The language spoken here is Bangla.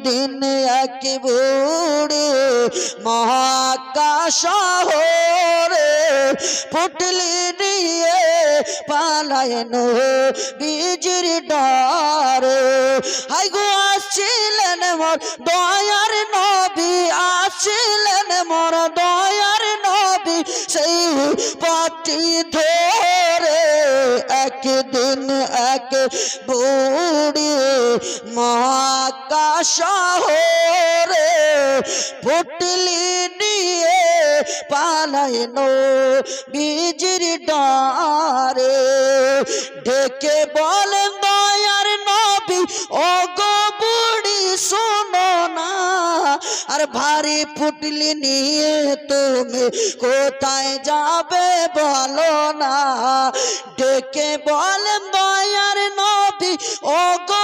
দিন এক বুড়ি মক্কা শহরে পুটলি নিয়ে পালায় নবীজির ডরে। হাই গো আসছিলেন মোর দয়ার নবী, আসছিলেন মোর দয়ার নবী সেই পথটি ধরে। একদিন এক বুড়ি মক্কা শহরে পুটলি নিয়ে পালায় নবীজির ডরে। ডেকে বলেন দয়ার নবী ও গো বুড়ি শোনো না, আর ভারী পুটলি নিয়ে তুমি কোথায় যাবে বলো না। ডেকে বলেন দয়ার নবী ও গো